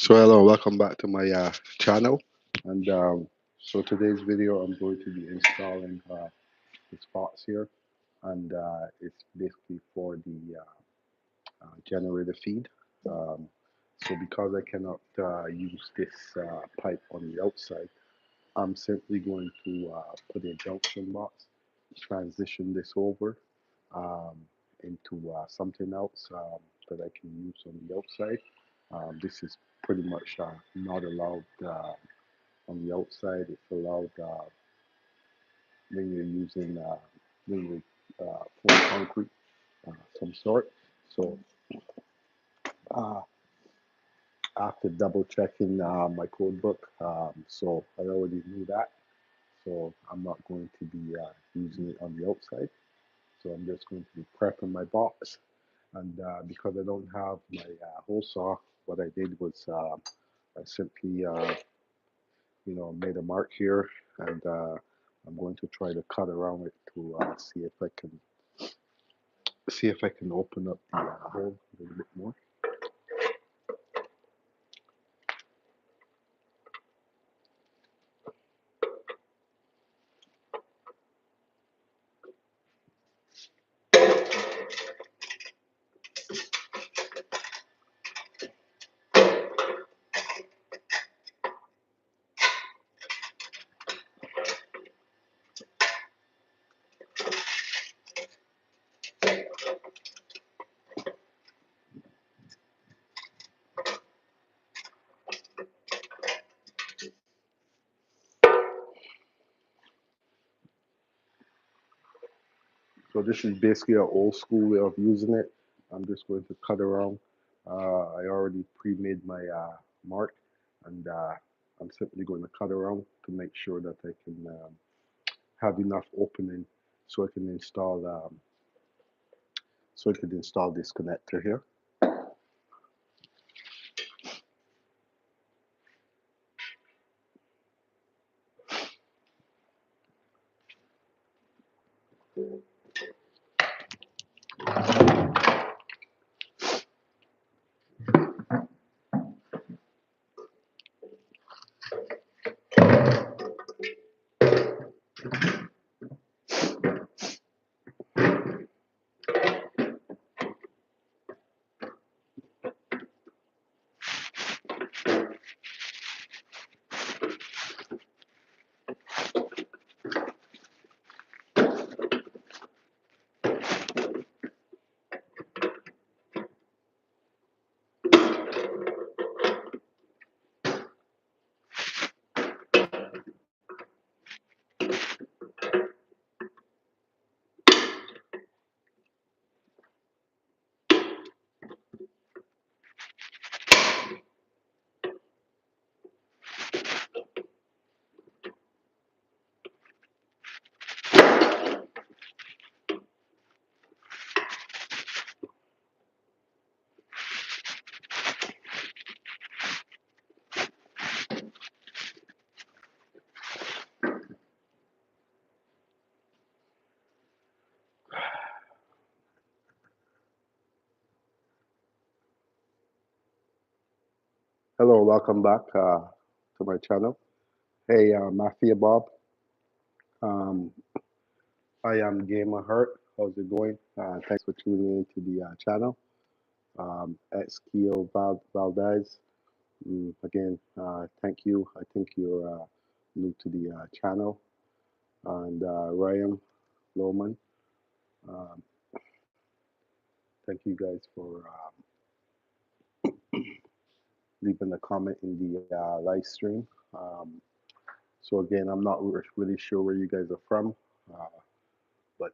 So hello, welcome back to my channel. And so today's video, I'm going to be installing the spots here, and it's basically for the generator feed. Um, so because I cannot use this pipe on the outside, I'm simply going to put a junction box, transition this over um, into something else that I can use on the outside. This is pretty much not allowed on the outside. It's allowed when you're using when you're pouring concrete, some sort. So uh, after double checking my code book, so I already knew that. So I'm not going to be using it on the outside. So I'm just going to be prepping my box. And because I don't have my hole saw, what I did was I simply, made a mark here, and I'm going to try to cut around it to see if I can open up the hole a little bit more. So this is basically an old school way of using it. I'm just going to cut around. I already pre-made my mark, and I'm simply going to cut around to make sure that I can have enough opening so I can install this connector here. Hello, welcome back to my channel. Hey, Mafia Bob. Um, I am Gamer Hurt. How's it going? Thanks for tuning into the channel. Keo Valdez. Again, thank you. I think you're new to the channel. And Ryan Lohman. Um, thank you guys for leaving a comment in the live stream. So again, I'm not really sure where you guys are from, but